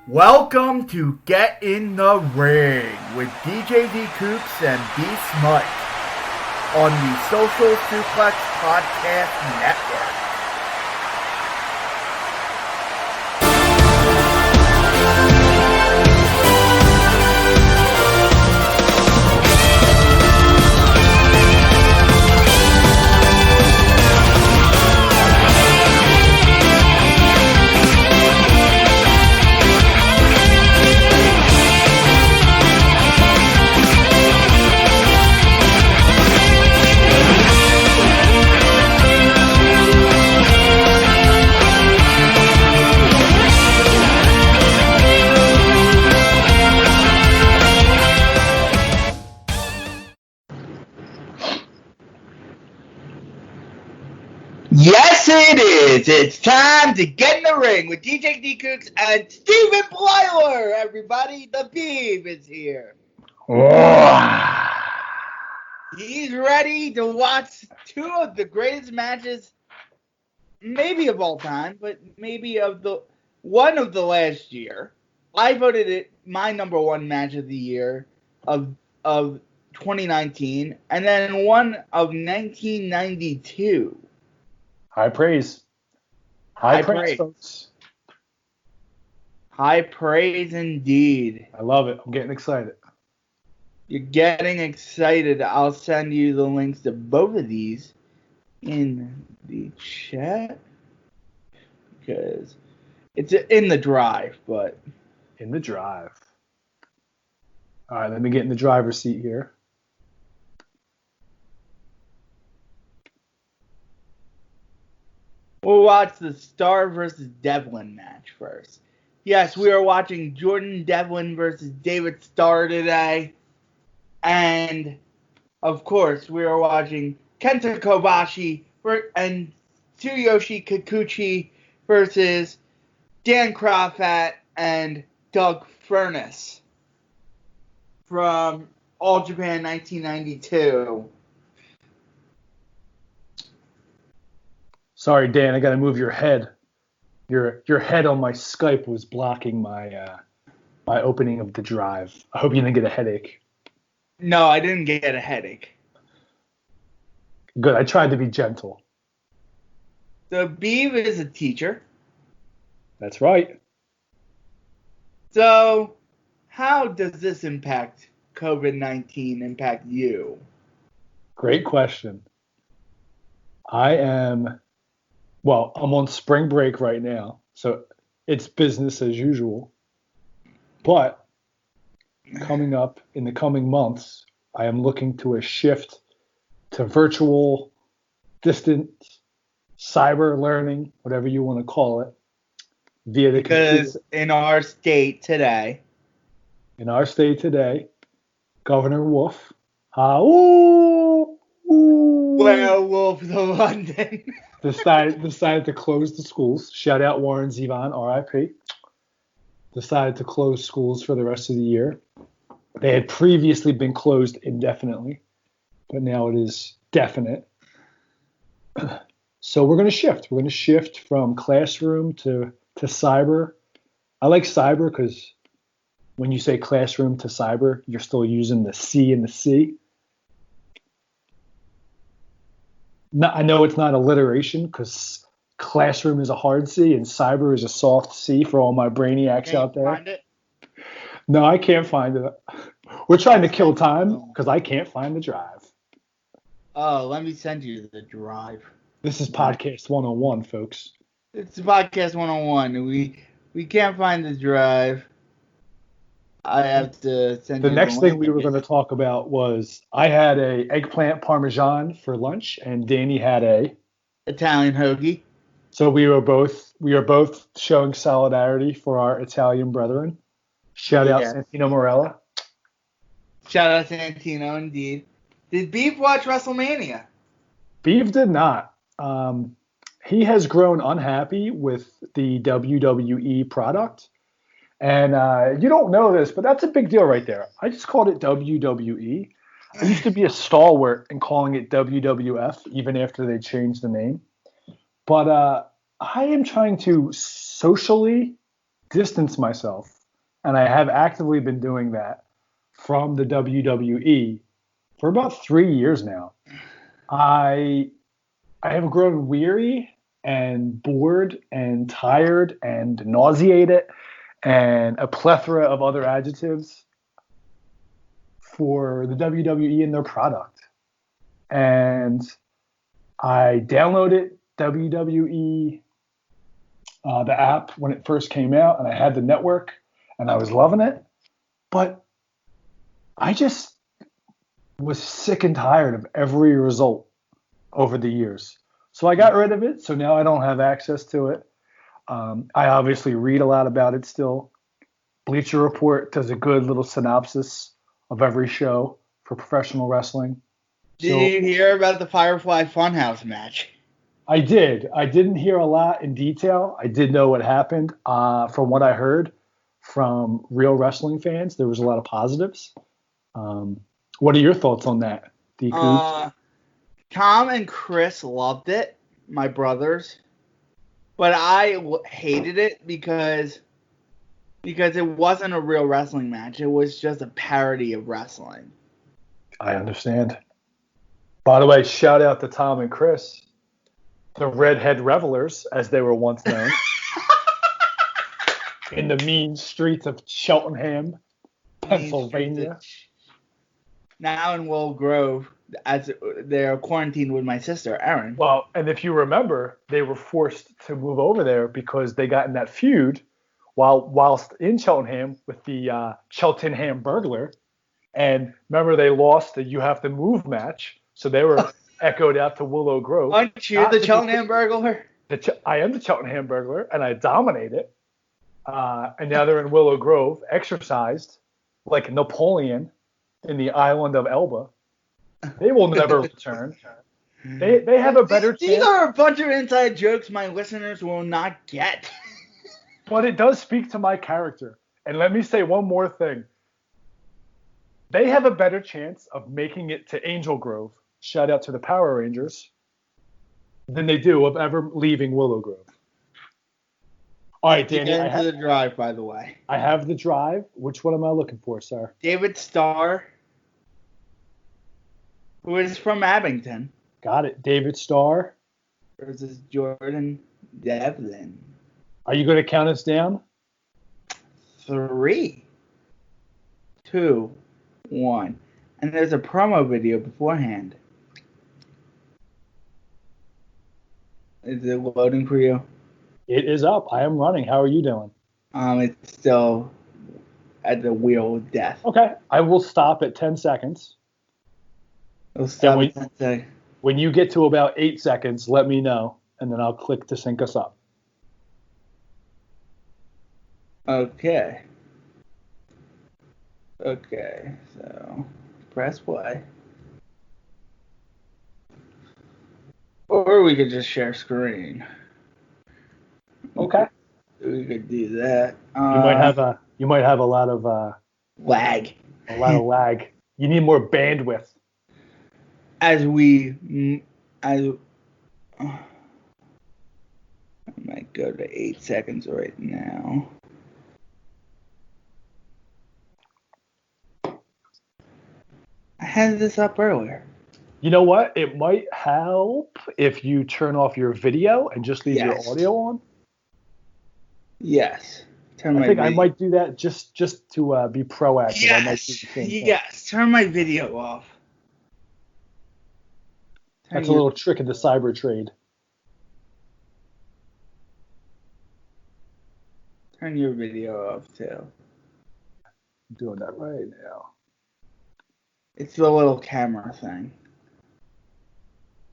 Welcome to Get in the Ring with DJ D Coops and B Smut on the Social Suplex Podcast Network. Yes, it is. It's time to get in the ring with DJ D Cooks and Steven Blieler, everybody. The Beav is here. He's ready to watch two of the greatest matches, maybe of all time, but maybe of the one of the last year. I voted it my number one match of the year of 2019, and then one of 1992. High praise. High praise, folks. High praise indeed. I love it. I'm getting excited. You're getting excited. I'll send you the links to both of these in the chat because it's in the drive, but... In the drive. All right, let me get in the driver's seat here. We'll watch the Starr versus Devlin match first. Yes, we are watching Jordan Devlin versus David Starr today. And, of course, we are watching Kenta Kobashi and Tsuyoshi Kikuchi versus Dan Crawford and Doug Furnace from All Japan 1992. Sorry, Dan, I got to move your head. Your head on my Skype was blocking my my opening of the drive. I hope you didn't get a headache. No, I didn't get a headache. Good. I tried to be gentle. So Beav is a teacher. That's right. So how does this impact COVID-19 impact you? Great question. I'm on spring break right now, so it's business as usual. But coming up in the coming months, I am looking to a shift to virtual, distance, cyber learning, whatever you want to call it, via the because computer. in our state today, Governor Wolf, Werewolf of London, decided to close the schools. Shout out Warren Zevon, R.I.P. Decided to close schools for the rest of the year. They had previously been closed indefinitely, but now it is definite. So we're going to shift. We're going to shift from classroom to cyber. I like cyber because when you say classroom to cyber, you're still using the C and the C. I know it's not alliteration because classroom is a hard C and cyber is a soft C for all my brainiacs out there. Find it? No, I can't find it. We're trying to kill time because I can't find the drive. Oh, let me send you the drive. This is Podcast 101, folks. It's Podcast 101. We can't find the drive. I have to send the you next the thing we were going to talk about was I had a eggplant parmesan for lunch and Danny had a Italian hoagie. So we are both showing solidarity for our Italian brethren. Shout out Santino Morella. Shout out Santino, indeed. Did Beav watch WrestleMania? Beav did not. He has grown unhappy with the WWE product. And you don't know this, but that's a big deal right there. I just called it WWE. I used to be a stalwart in calling it WWF, even after they changed the name. But I am trying to socially distance myself, and I have actively been doing that from the WWE for about 3 years now. I have grown weary and bored and tired and nauseated and a plethora of other adjectives for the WWE and their product. And I downloaded WWE, the app, when it first came out, and I had the network, and I was loving it. But I just was sick and tired of every result over the years. So I got rid of it, so now I don't have access to it. I obviously read a lot about it still. Bleacher Report does a good little synopsis of every show for professional wrestling. Did you hear about the Firefly Funhouse match? I did. I didn't hear a lot in detail. I did know what happened. From what I heard from real wrestling fans, there was a lot of positives. What are your thoughts on that, DQ? Tom and Chris loved it, my brothers, but I hated it because it wasn't a real wrestling match. It was just a parody of wrestling. I understand. By the way, shout out to Tom and Chris, the Redhead Revelers, as they were once known, in the mean streets of Cheltenham, Pennsylvania. Now in Willow Grove, as they're quarantined with my sister, Erin. Well, and if you remember, they were forced to move over there because they got in that feud whilst in Cheltenham with the Cheltenham Burglar. And remember, they lost the You Have to Move match, so they were echoed out to Willow Grove. Aren't you the Cheltenham Burglar? I am the Cheltenham Burglar, and I dominate it. And now they're in Willow Grove, exercised like Napoleon in the island of Elba. They will never return. They have a better chance. These are a bunch of inside jokes my listeners will not get. But it does speak to my character. And let me say one more thing. They have a better chance of making it to Angel Grove, shout out to the Power Rangers, than they do of ever leaving Willow Grove. All right, Danny. I have the drive, by the way. I have the drive. Which one am I looking for, sir? David Starr, who is from Abington. Got it. David Starr versus Jordan Devlin. Are you going to count us down? 3, 2, 1. And there's a promo video beforehand. Is it loading for you? It is up. I am running. How are you doing? It's still at the wheel of death. Okay. I will stop at 10 seconds. It'll stop at 10 seconds. When you get to about 8 seconds, let me know, and then I'll click to sync us up. Okay. Okay, so press play. Or we could just share screen. Okay. We could do that. You might have a lot of lag. A lot of lag. You need more bandwidth. I might go to 8 seconds right now. I had this up earlier. You know what? It might help if you turn off your video and just leave your audio on. Yes. I might do that just to be proactive. Yes. I might do the same thing. Yes. Turn my video off. That's a little trick of the cyber trade. Turn your video off too. I'm doing that right now. It's the little camera thing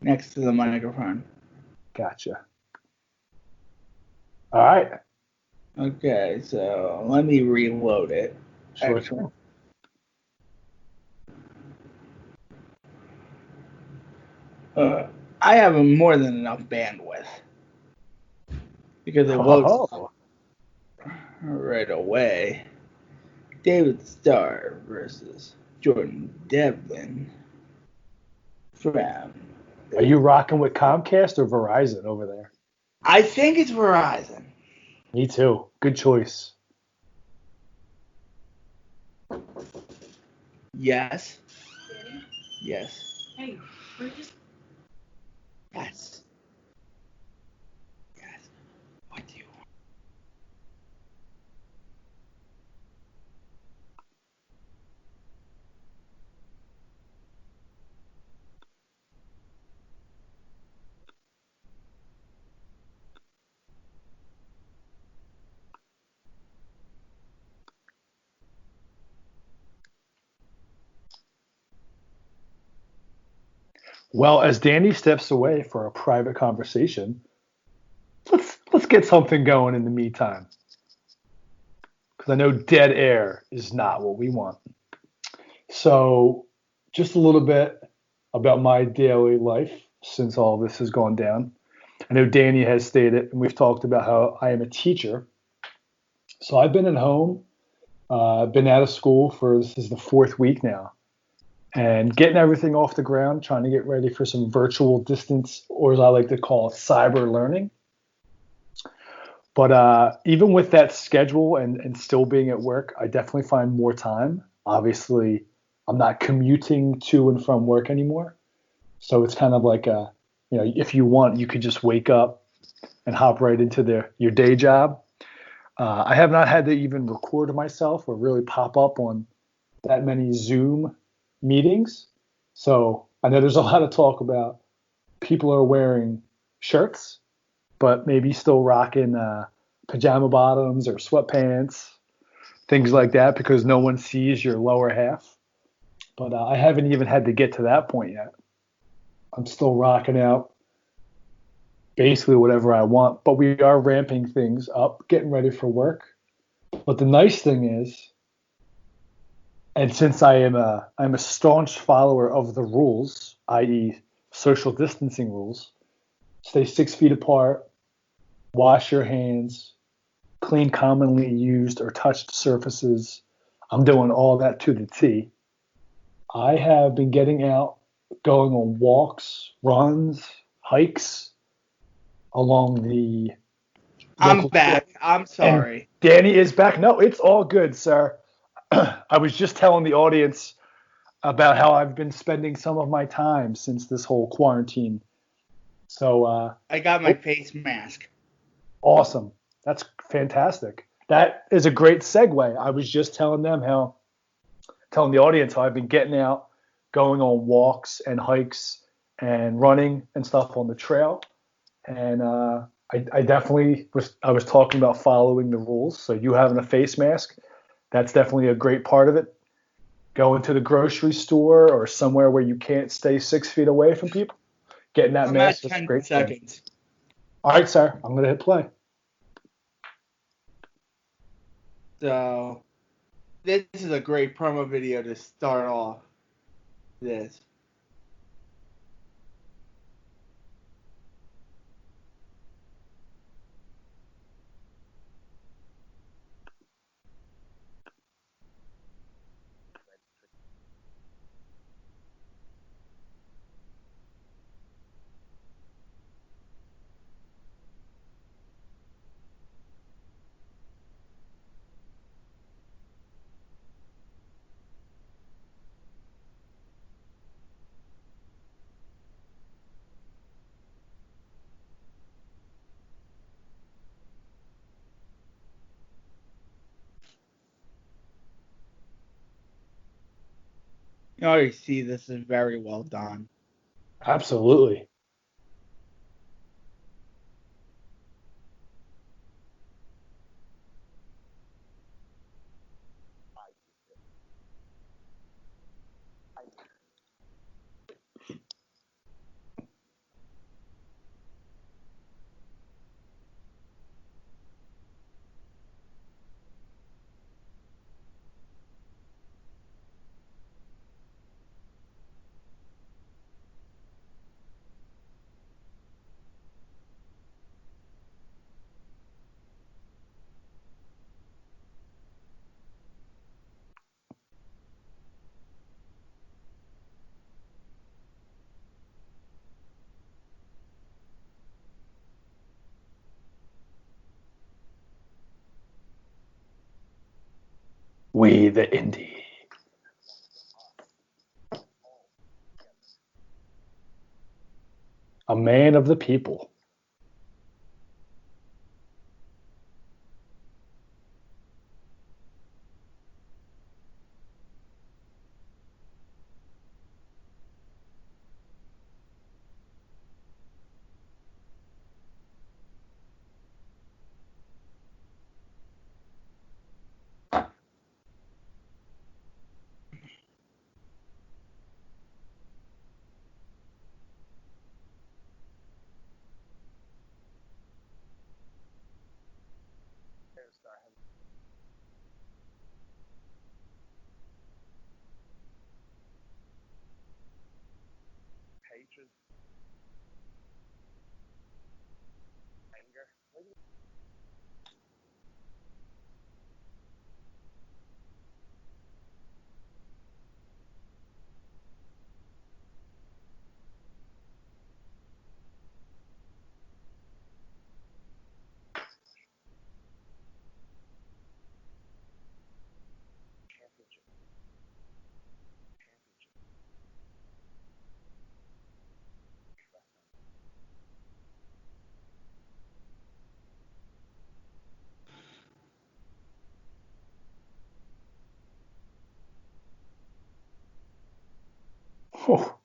next to the microphone. Gotcha. All right. Okay, so let me reload it. Sure. I have more than enough bandwidth because it loads right away. David Starr versus Jordan Devlin from. Are you rocking with Comcast or Verizon over there? I think it's Verizon. Me too. Good choice. Yes. Daddy? Yes. Hey, we're just. Yes. Yes. What do you want? Well, as Danny steps away for a private conversation, let's get something going in the meantime. Because I know dead air is not what we want. So, just a little bit about my daily life since all this has gone down. I know Danny has stated, and we've talked about how I am a teacher. So I've been at home, been out of school for this is the 4th week now, and getting everything off the ground, trying to get ready for some virtual distance, or as I like to call it, cyber learning. But even with that schedule and still being at work, I definitely find more time. Obviously, I'm not commuting to and from work anymore. So it's kind of like if you want, you could just wake up and hop right into your day job. I have not had to even record myself or really pop up on that many Zoom meetings. So I know there's a lot of talk about people are wearing shirts, but maybe still rocking pajama bottoms or sweatpants, things like that, because no one sees your lower half. But I haven't even had to get to that point yet. I'm still rocking out basically whatever I want, but we are ramping things up, getting ready for work. But the nice thing is, and since I'm a staunch follower of the rules, i.e., social distancing rules, stay 6 feet apart, wash your hands, clean commonly used or touched surfaces. I'm doing all that to the T. I have been getting out, going on walks, runs, hikes along the I'm local back. I'm and sorry. Danny is back. No, it's all good, sir. I was just telling the audience about how I've been spending some of my time since this whole quarantine. So, I got my face mask. awesome. That's fantastic. That is a great segue. I was just telling the audience how I've been getting out, going on walks and hikes and running and stuff on the trail. And I definitely I was talking about following the rules. So you having a face mask, that's definitely a great part of it. Going to the grocery store or somewhere where you can't stay 6 feet away from people, getting that I'm at mask is a 10 great thing. seconds. All right, sir. I'm going to hit play. So, this is a great promo video to start off this. You already see this is very well done. Absolutely. We the Indie. A man of the people. Oh.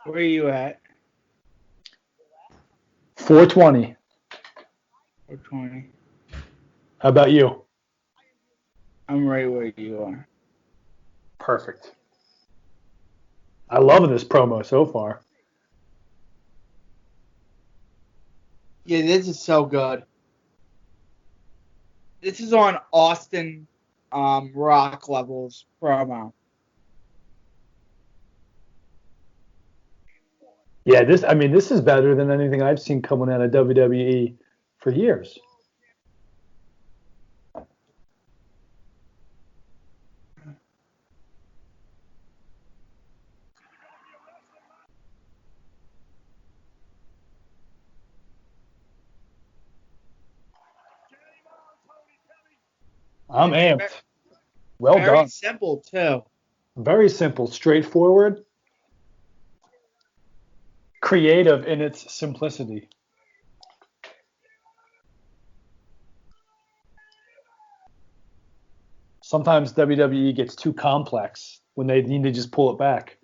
Where are you at? 420. Or 20? How about you? I'm right where you are. Perfect. I love this promo so far. Yeah, this is so good. This is on Austin Rock levels promo. Yeah, this is better than anything I've seen coming out of WWE for years. I'm amped. Well Very done. simple, too. Very simple, straightforward, creative in its simplicity. Sometimes WWE gets too complex when they need to just pull it back.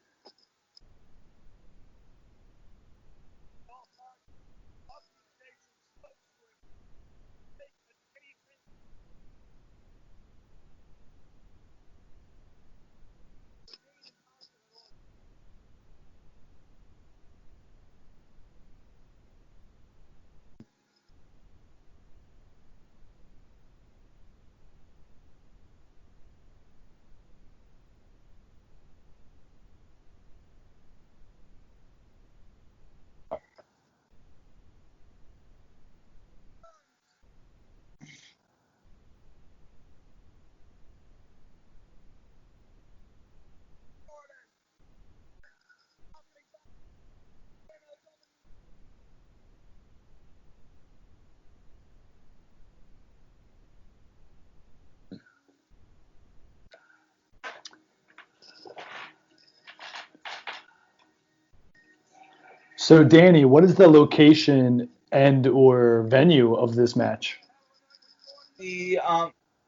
So, Danny, what is the location and or venue of this match? The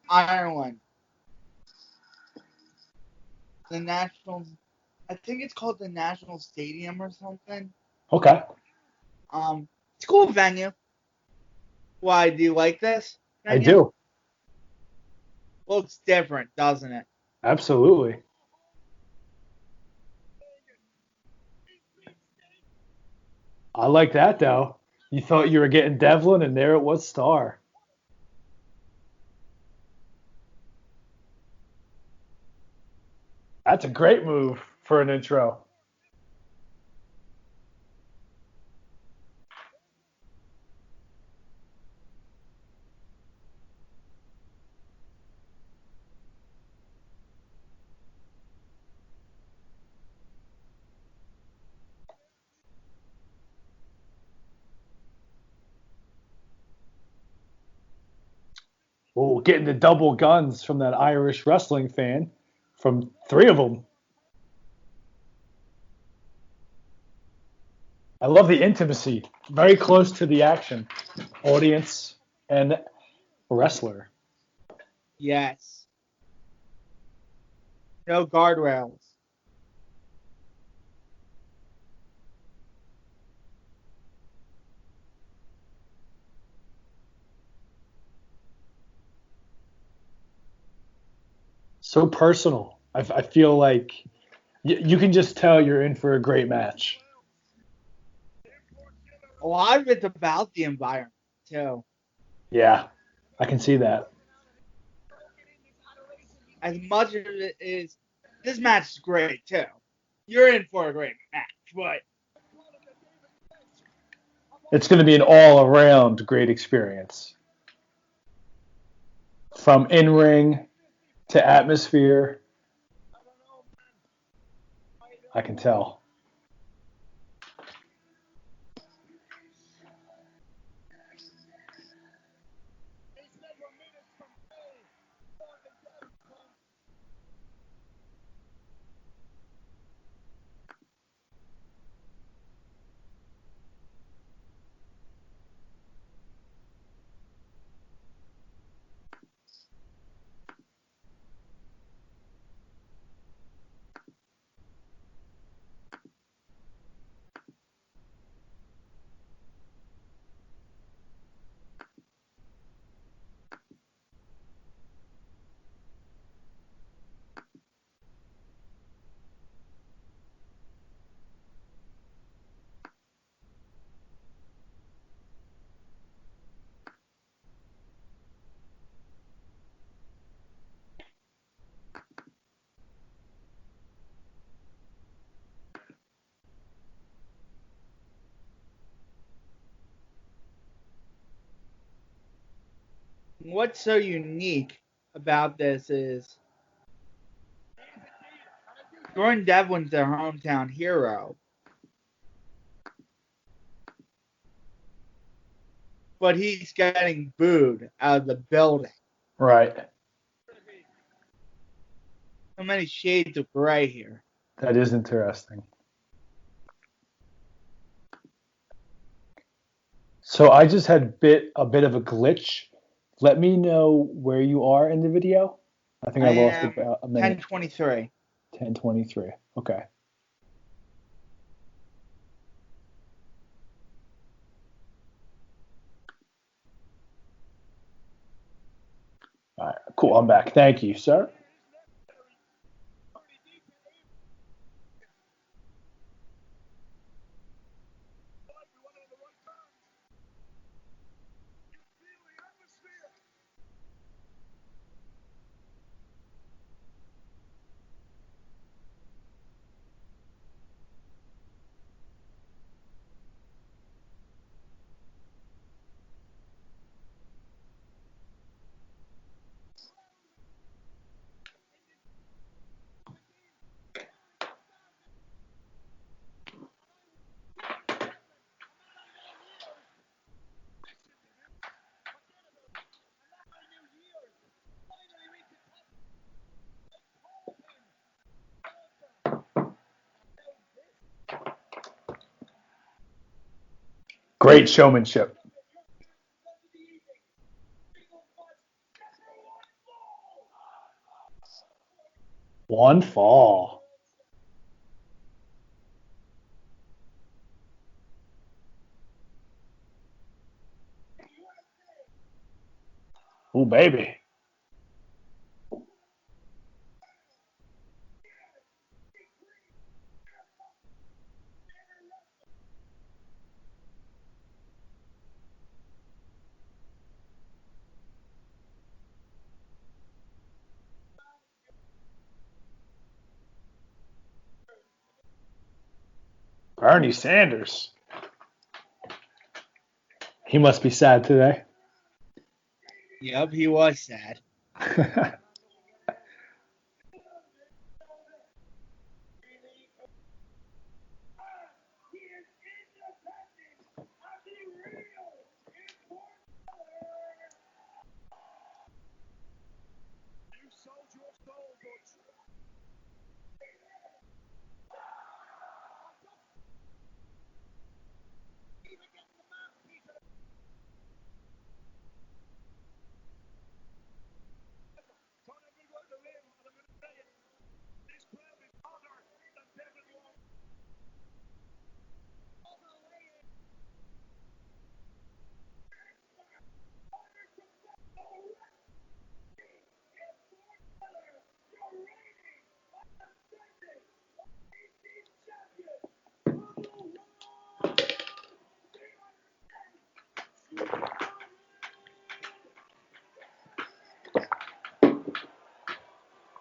Ireland. The National, I think it's called the National Stadium or something. Okay. It's a cool venue. Why, do you like this I venue? do. Looks different, doesn't it? Absolutely. I like that, though. You thought you were getting Devlin, and there it was Starr. That's a great move for an intro. Oh, getting the double guns from that Irish wrestling fan, from three of them. I love the intimacy, very close to the action, audience and wrestler. Yes. No guardrails. So personal. I feel like you can just tell you're in for a great match. A lot of it's about the environment, too. Yeah, I can see that. As much as it is, this match is great, too. You're in for a great match, but It's going to be an all-around great experience. From in-ring to atmosphere, I can tell. what's so unique about this is Jordan Devlin's their hometown hero, but he's getting booed out of the building. Right. So many shades of gray here. That is interesting. So I just had a bit of a glitch. Let me know where you are in the video. I think I I lost am about a minute. 10:23. 10:23. Okay. All right. Cool. I'm back. Thank you, sir. Great showmanship. One fall. Ooh, baby. Bernie Sanders. He must be sad today. Yep, he was sad.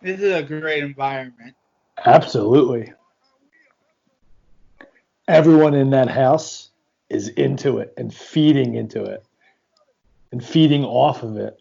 This is a great environment. Absolutely. Everyone in that house is into it and feeding into it and feeding off of it.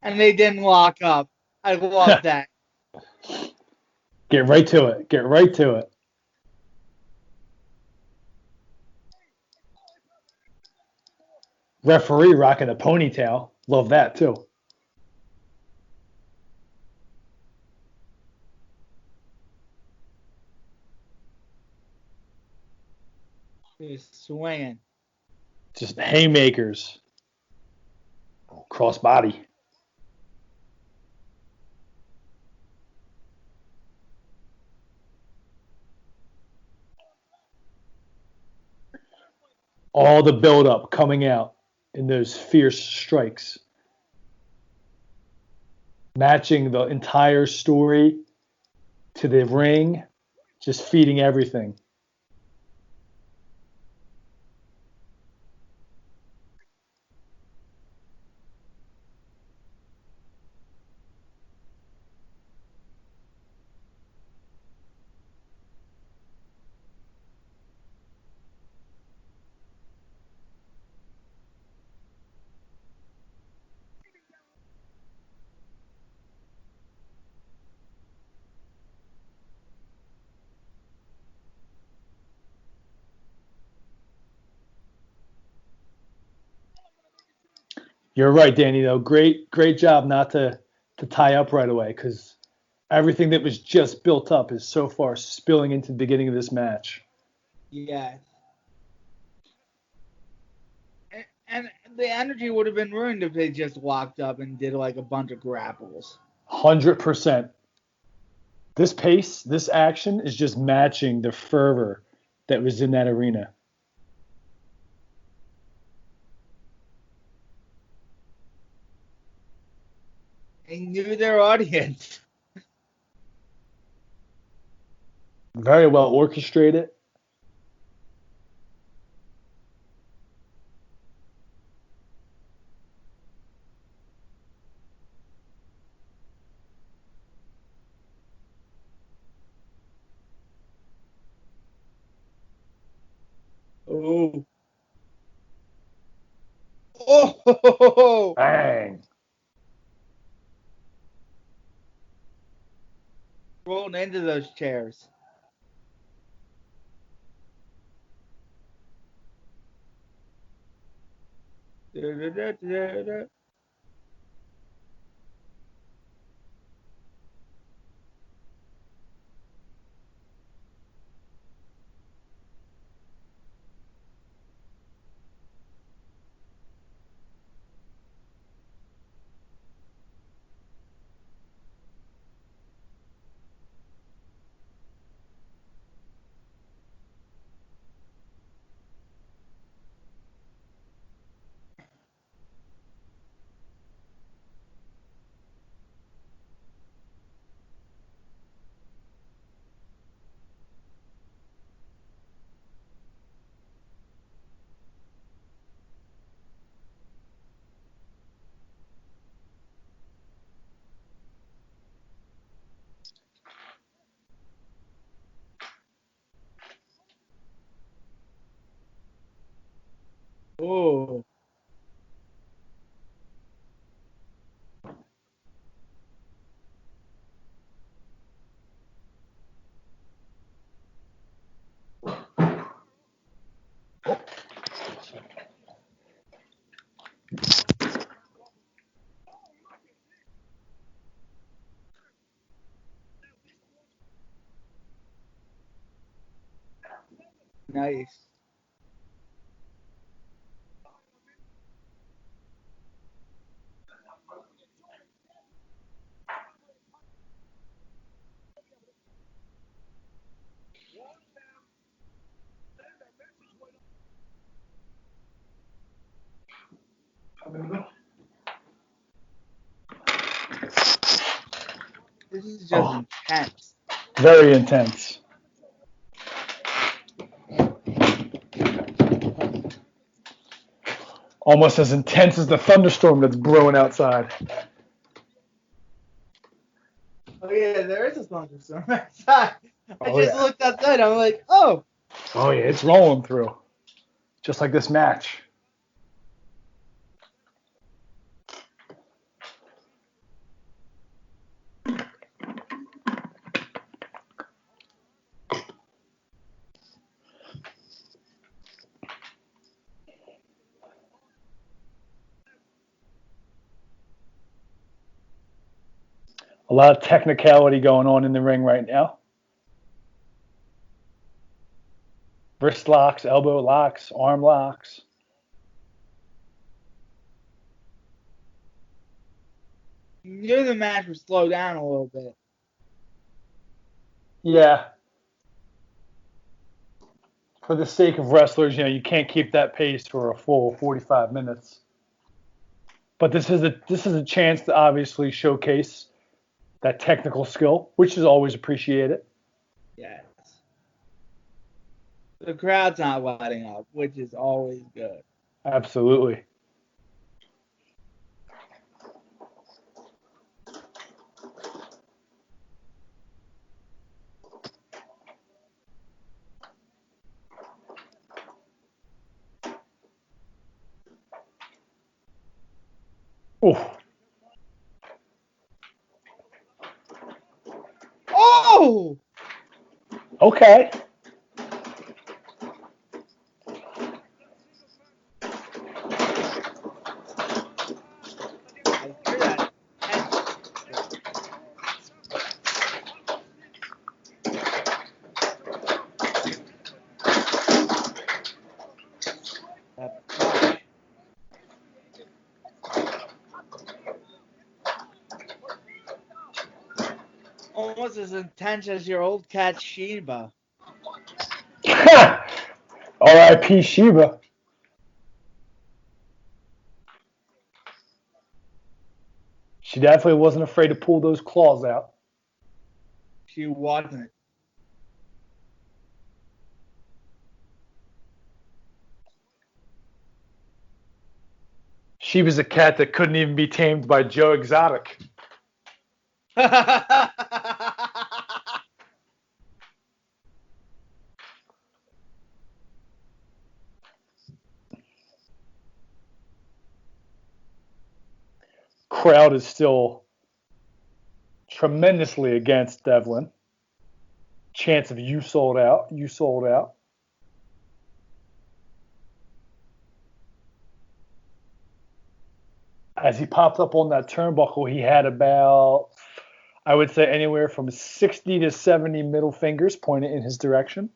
And they didn't lock up. I love that. Get right to it. Get right to it. Referee rocking a ponytail. Love that too. Just swinging. Just haymakers. Cross body. All the buildup coming out in those fierce strikes. Matching the entire story to the ring, just feeding everything. You're right, Danny, though. Great job not to tie up right away, because everything that was just built up is so far spilling into the beginning of this match. Yes. And the energy would have been ruined if they just walked up and did like a bunch of grapples. 100%. This pace, this action is just matching the fervor that was in that arena. They knew their audience. Very well orchestrated. rolled into those chairs. Da-da-da-da-da. Oh. Nice. This is just intense. Very intense. Almost as intense as the thunderstorm that's brewing outside. Oh yeah, there is a thunderstorm outside. I Oh, just yeah. looked outside. I'm like, oh. Oh, yeah, it's rolling through. Just like this match. A lot of technicality going on in the ring right now. Wrist locks, elbow locks, arm locks. Knew the match would slow down a little bit. Yeah. For the sake of wrestlers, you can't keep that pace for a full 45 minutes. But this is a chance to obviously showcase that technical skill, which is always appreciated. Yes. The crowd's not letting up, which is always good. Absolutely. Oh. Oh! Okay. I hear that. That punch. Almost as intense as your old cat Sheba. R.I.P. Sheba. She definitely wasn't afraid to pull those claws out. She wasn't. She was a cat that couldn't even be tamed by Joe Exotic. Crowd is still tremendously against Devlin. chance of you sold out. You sold out. As he popped up on that turnbuckle, he had about, I would say, anywhere from 60 to 70 middle fingers pointed in his direction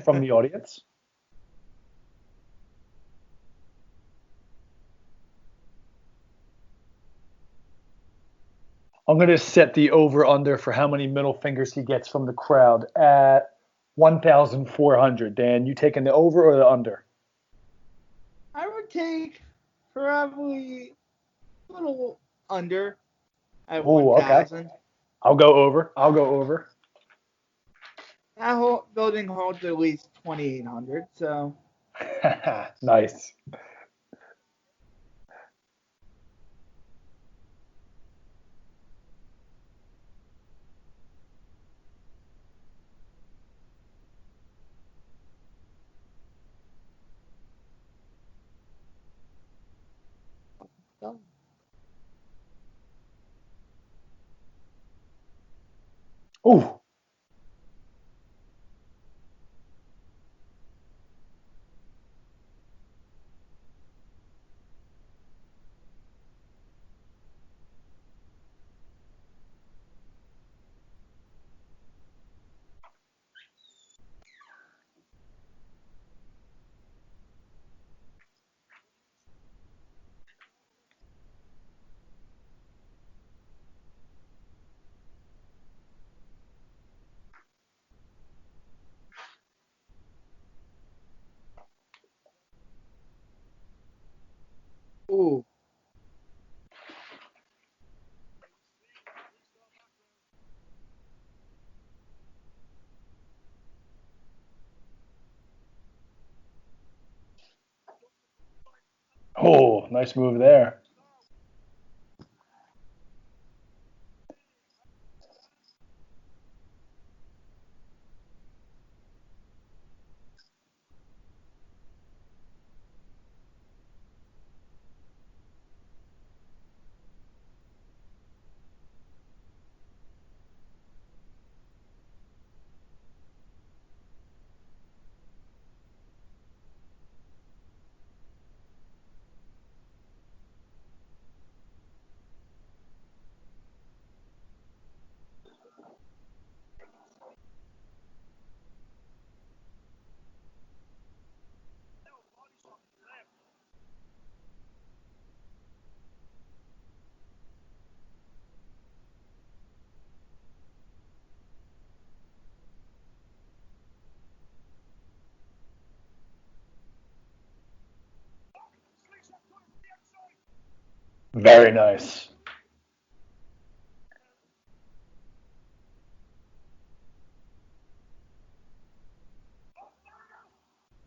from the audience. I'm going to set the over-under for how many middle fingers he gets from the crowd at 1,400. Dan, you taking the over or the under? I would take probably a little under at Oh, 1,000. okay. I'll go over. That whole building holds at least 2,800, so. Nice. Ooh. Ooh. Oh, nice move there. Very nice.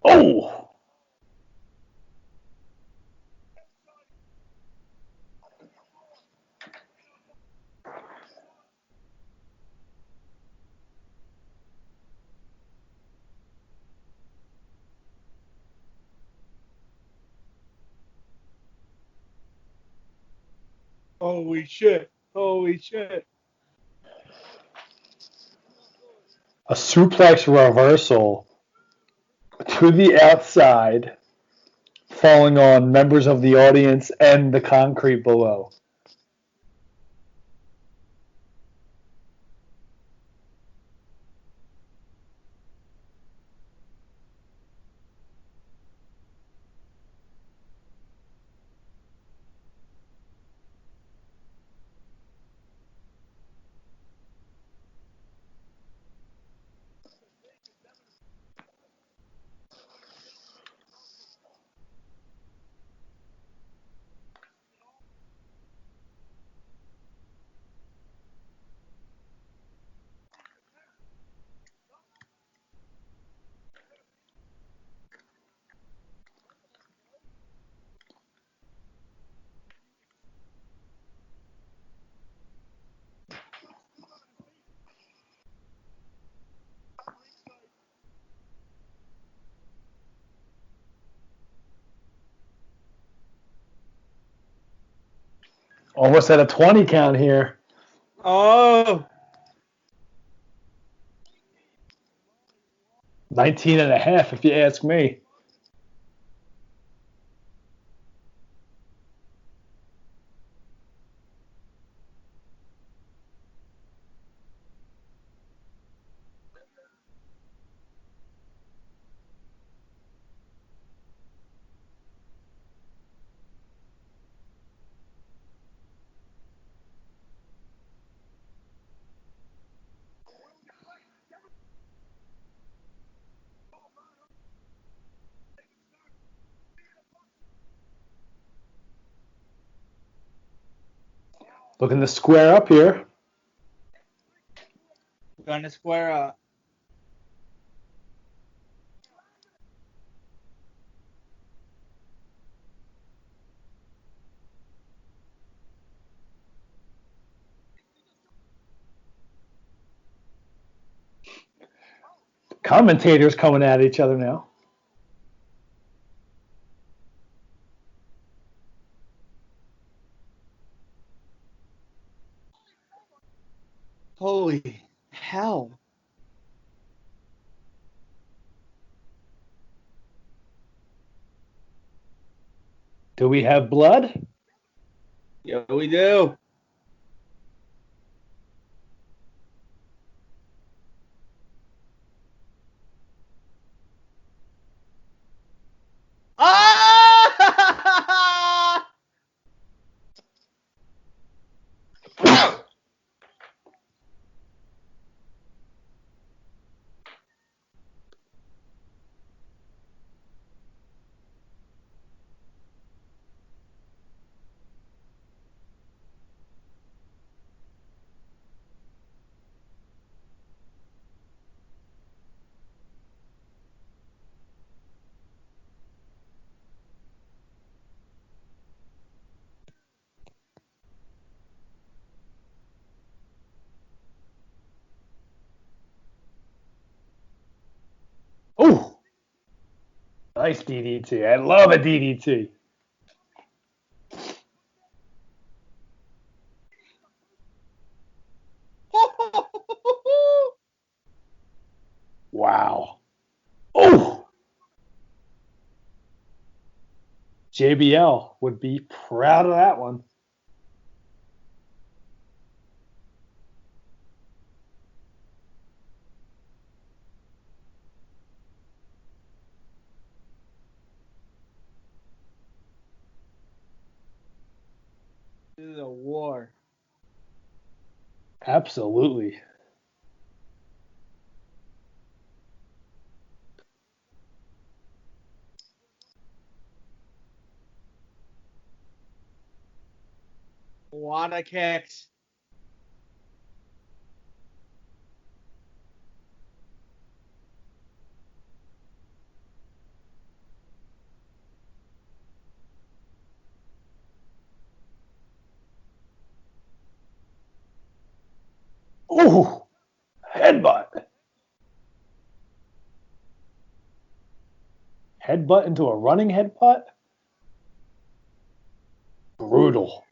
Oh! Holy shit. Holy shit. A suplex reversal to the outside, falling on members of the audience and the concrete below. Almost at a 20 count here. Oh. 19 and a half, if you ask me. Looking to square up here. Gonna square up. Commentators coming at each other now. Holy hell. Do we have blood? Yeah, we do. Ah! Oh, nice DDT. I love a DDT. Wow. Oh, JBL would be proud of that one. This is a war. Absolutely. A lot of kicks. Oh, headbutt. Headbutt into a running headbutt? Brutal.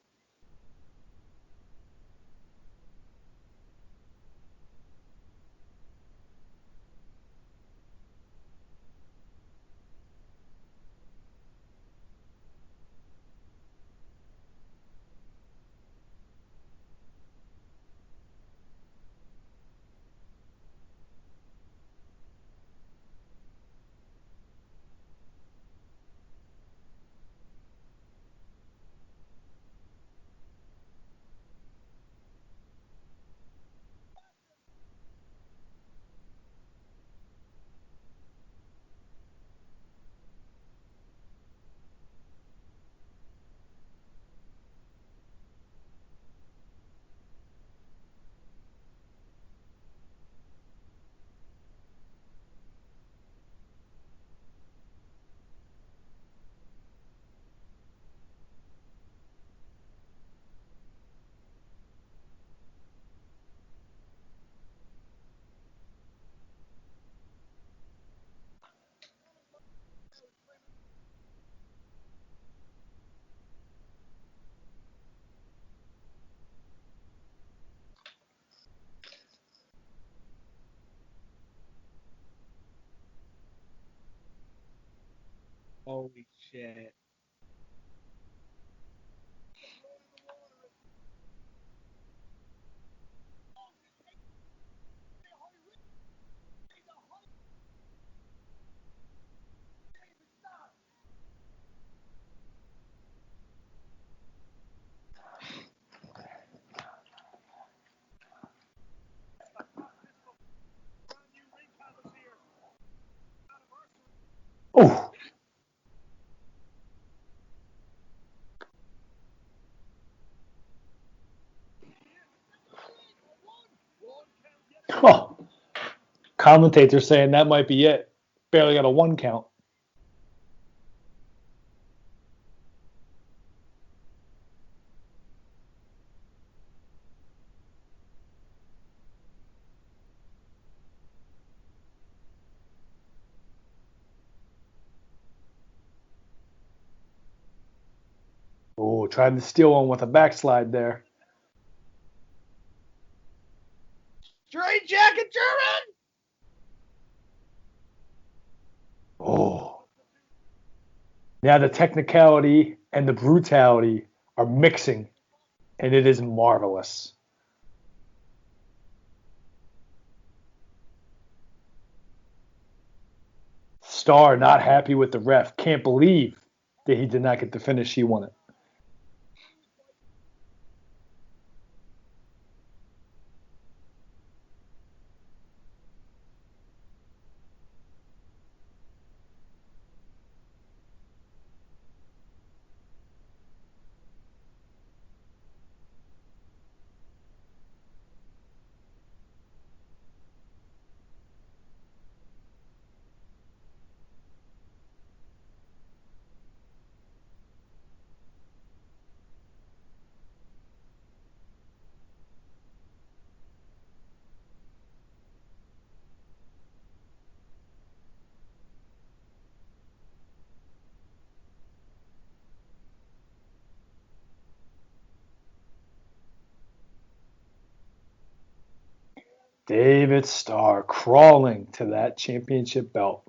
Holy shit. Oh. Oh. Commentator saying that might be it. Barely got a 1 count. Oh, tried to steal one with a backslide there. Straight jacket German! Oh. Now the technicality and the brutality are mixing, and it is marvelous. Starr not happy with the ref. Can't believe that he did not get the finish he wanted. David Starr crawling to that championship belt.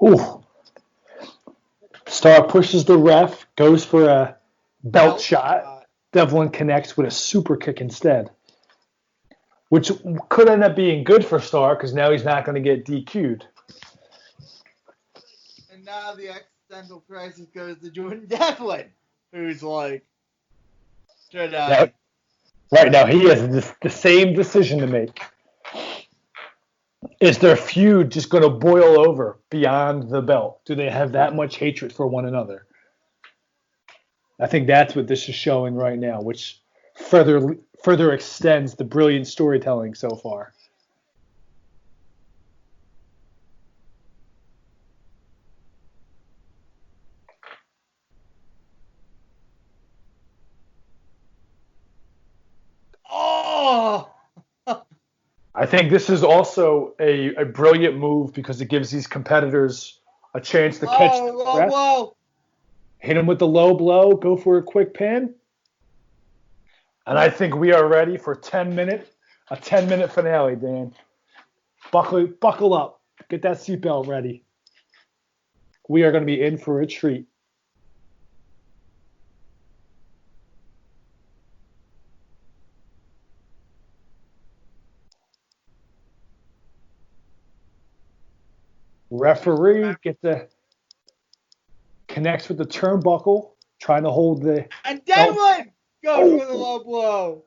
Ooh. Starr pushes the ref, goes for a belt shot. Devlin connects with a super kick instead, which could end up being good for Starr because now he's not going to get DQ'd. And now the existential crisis goes to Jordan Devlin, who's like, should I? Right now, he has the same decision to make. Is their feud just going to boil over beyond the belt? Do they have that much hatred for one another? I think that's what this is showing right now, which further extends the brilliant storytelling so far. Oh! I think this is also a brilliant move because it gives these competitors a chance to catch their low breath. blow. Hit him with the low blow, go for a quick pin. And I think we are ready for a 10-minute finale, Dan. Buckle up. Get that seatbelt ready. We are going to be in for a treat. Referee connects with the turnbuckle, trying to hold the. And Devlin goes for the low blow.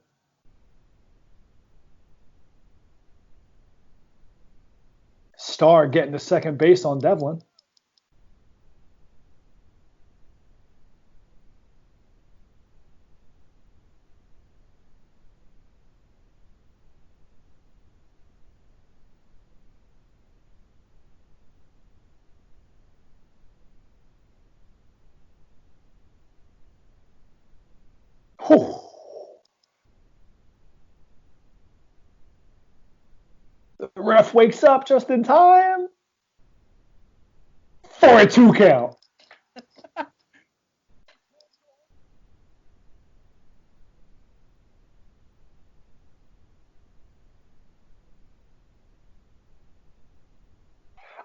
Starr getting to second base on Devlin. Whew. The ref wakes up just in time for a 2 count.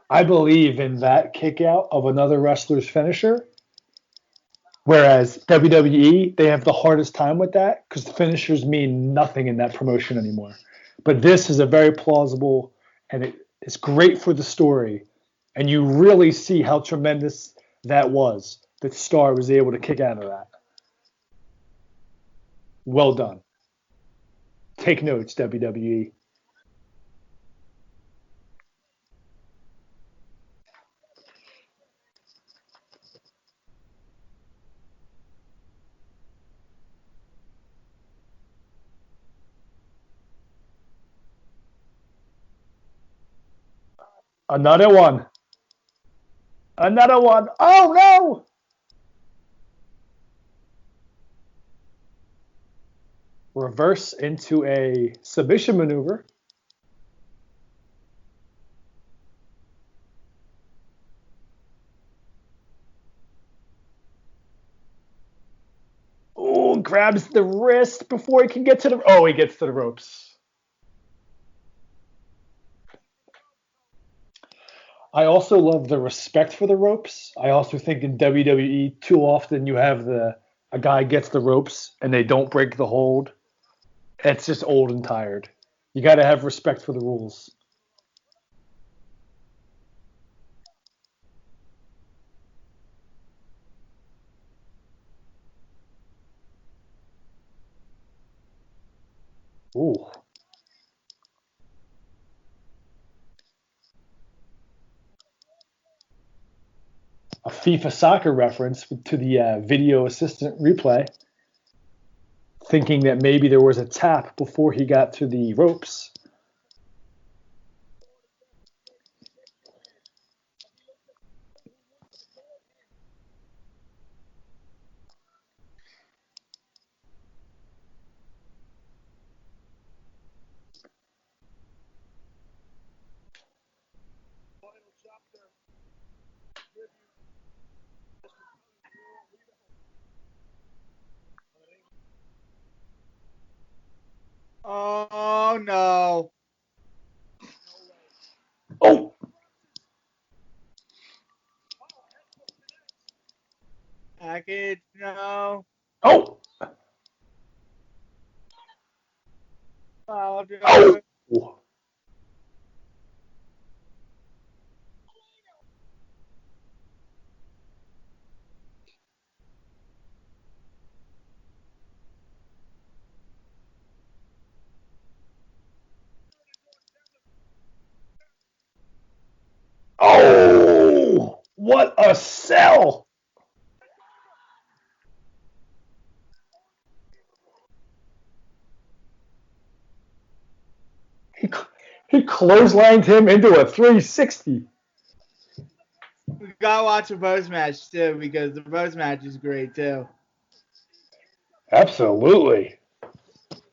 I believe in that kick out of another wrestler's finisher. Whereas WWE, they have the hardest time with that because the finishers mean nothing in that promotion anymore. But this is a very plausible, and it's great for the story. And you really see how tremendous that was, that Starr was able to kick out of that. Well done. Take notes, WWE. Another one. Another one. Oh, no! Reverse into a submission maneuver. Oh, grabs the wrist before he can get to the... Oh, he gets to the ropes. I also love the respect for the ropes. I also think in WWE, too often you have a guy gets the ropes and they don't break the hold. It's just old and tired. You got to have respect for the rules. Ooh. A FIFA soccer reference to the video assistant replay, thinking that maybe there was a tap before he got to the ropes. Oh no. Oh! Package, no. Oh! Oh, Oh! Oh! What a sell! He clotheslined him into a 360. We gotta watch the Bros match too because the Bros match is great too. Absolutely.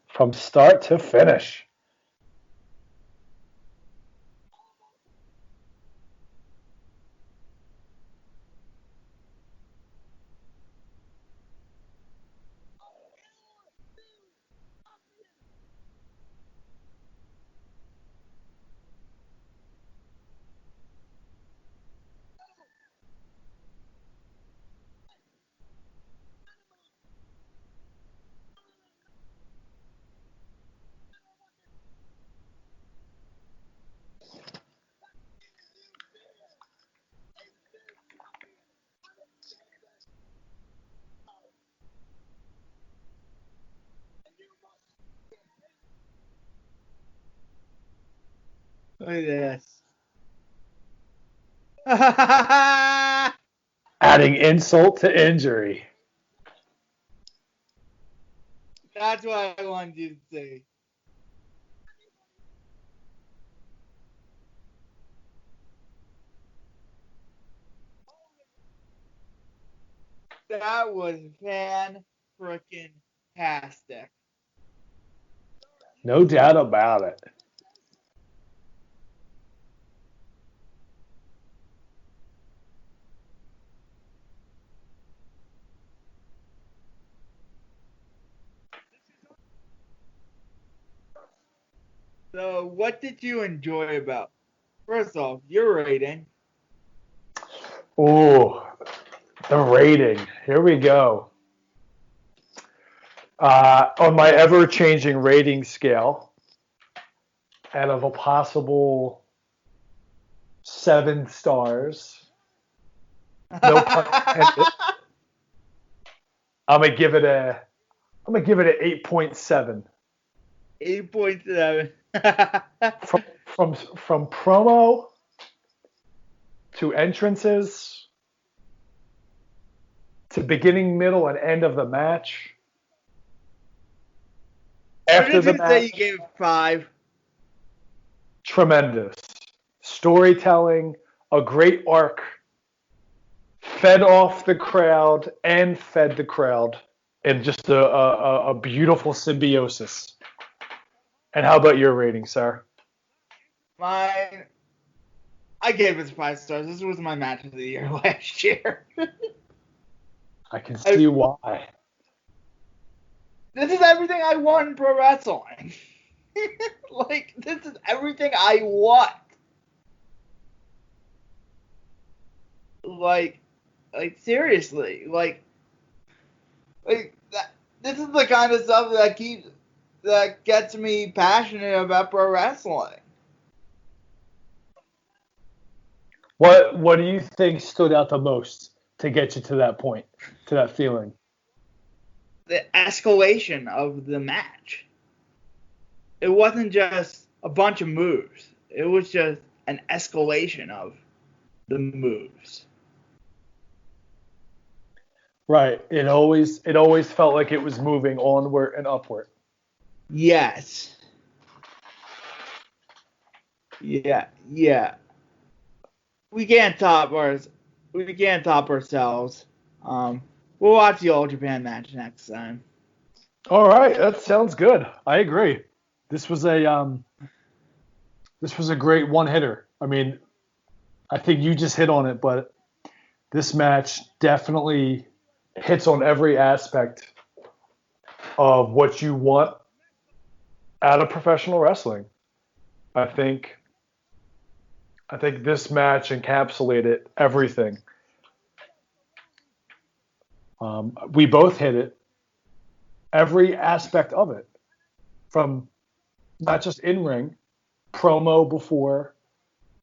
From start to finish. Look at this. Adding insult to injury. That's what I wanted you to see. That was fan-frickin-tastic. No doubt about it. So, what did you enjoy about? First off, your rating. Ooh, the rating. Here we go. On my ever-changing rating scale, out of a possible 7 stars, no pun intended, I'm gonna give it a 8.7. 8.7. From promo to entrances to beginning, middle, and end of the match. After the match, say you gave 5. Tremendous storytelling, a great arc, fed off the crowd and fed the crowd, and just a beautiful symbiosis. And how about your rating, sir? Mine, I gave it 5 stars. This was my match of the year last year. I can see why. This is everything I want in pro wrestling. Like, this is everything I want. Like seriously, like that. This is the kind of stuff that gets me passionate about pro wrestling. What do you think stood out the most to get you to that point, to that feeling? The escalation of the match. It wasn't just a bunch of moves. It was just an escalation of the moves. Right. It always felt like it was moving onward and upward. Yes. Yeah. We can't top ourselves. We'll watch the All Japan match next time. All right, that sounds good. I agree. This was a great one hitter. I mean, I think you just hit on it, but this match definitely hits on every aspect of what you want out of professional wrestling. I think this match encapsulated everything. We both hit it. Every aspect of it, from not just in-ring, promo before,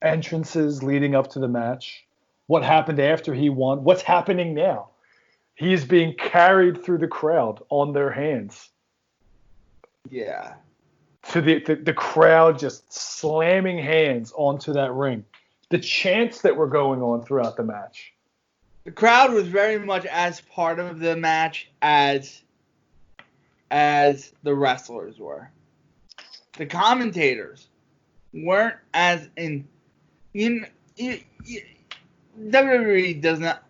entrances leading up to the match, what happened after he won, what's happening now. He is being carried through the crowd on their hands. Yeah. To the crowd just slamming hands onto that ring. The chants that were going on throughout the match. The crowd was very much as part of the match as the wrestlers were. The commentators weren't as in. WWE does not.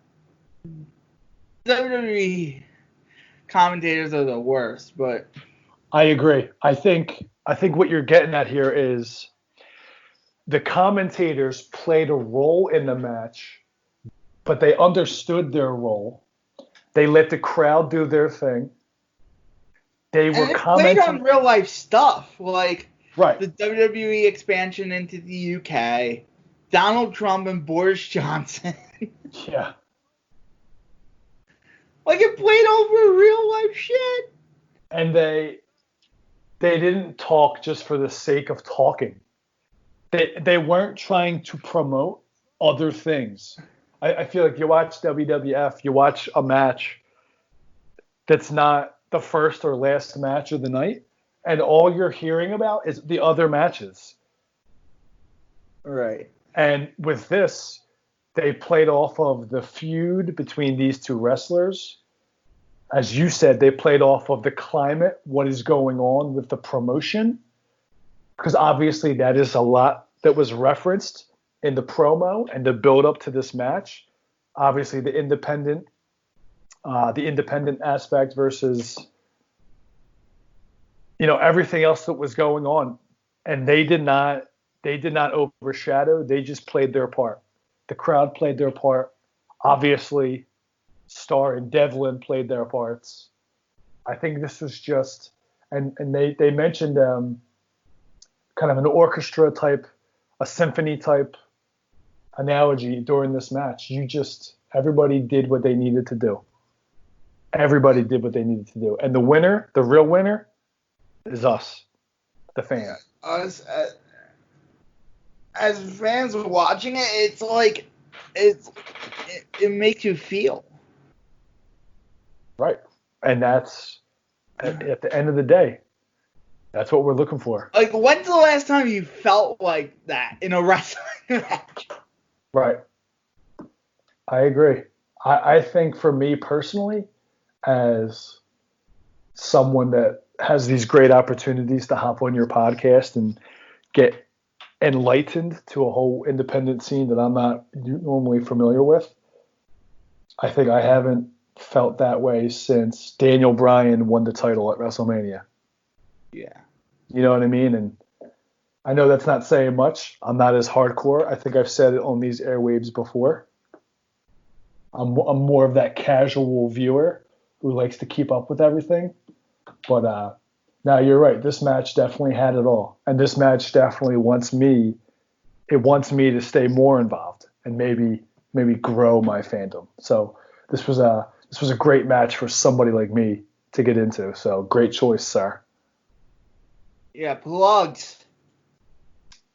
WWE commentators are the worst, but I agree. I think what you're getting at here is the commentators played a role in the match, but they understood their role. They let the crowd do their thing. They were commenting played on real life stuff, like right. The WWE expansion into the UK, Donald Trump and Boris Johnson. Yeah. Like, it played over real life shit. And they didn't talk just for the sake of talking. They weren't trying to promote other things. I feel like you watch WWF, you watch a match that's not the first or last match of the night, and all you're hearing about is the other matches. Right. And with this, they played off of the feud between these two wrestlers. As you said, they played off of the climate, what is going on with the promotion. Because obviously that is a lot that was referenced in the promo and the build up to this match. Obviously the independent aspect versus, everything else that was going on. And they did not overshadow. They just played their part. The crowd played their part. Obviously, Starr and Devlin played their parts. I think this was just, and they mentioned kind of an orchestra type, a symphony type analogy during this match. Everybody did what they needed to do. Everybody did what they needed to do. And the winner, the real winner, is us, the fan. Us, as fans watching it, it's like it makes you feel. Right. And that's, at the end of the day, that's what we're looking for. Like, when's the last time you felt like that in a wrestling match? Right. I agree. I think for me personally, as someone that has these great opportunities to hop on your podcast and get enlightened to a whole independent scene that I'm not normally familiar with, I think I haven't felt that way since Daniel Bryan won the title at WrestleMania. Yeah. You know what I mean? And I know that's not saying much. I'm not as hardcore. I think I've said it on these airwaves before. I'm more of that casual viewer who likes to keep up with everything. But now you're right. This match definitely had it all. And this match definitely wants me to stay more involved and maybe grow my fandom. So this was a great match for somebody like me to get into. So great choice, sir. Yeah, plugs.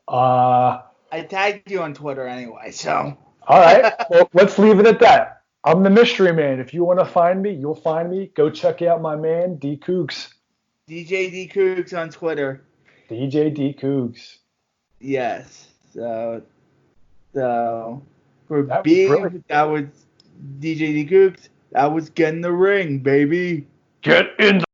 I tagged you on Twitter anyway, so. All right. Well, let's leave it at that. I'm the mystery man. If you want to find me, you'll find me. Go check out my man, D Cougs. DJ D Cougs on Twitter. DJ D Cougs. Yes. So for That was Beav, brilliant. that was DJ D Cougs. That was Get in the Ring, baby. Get in the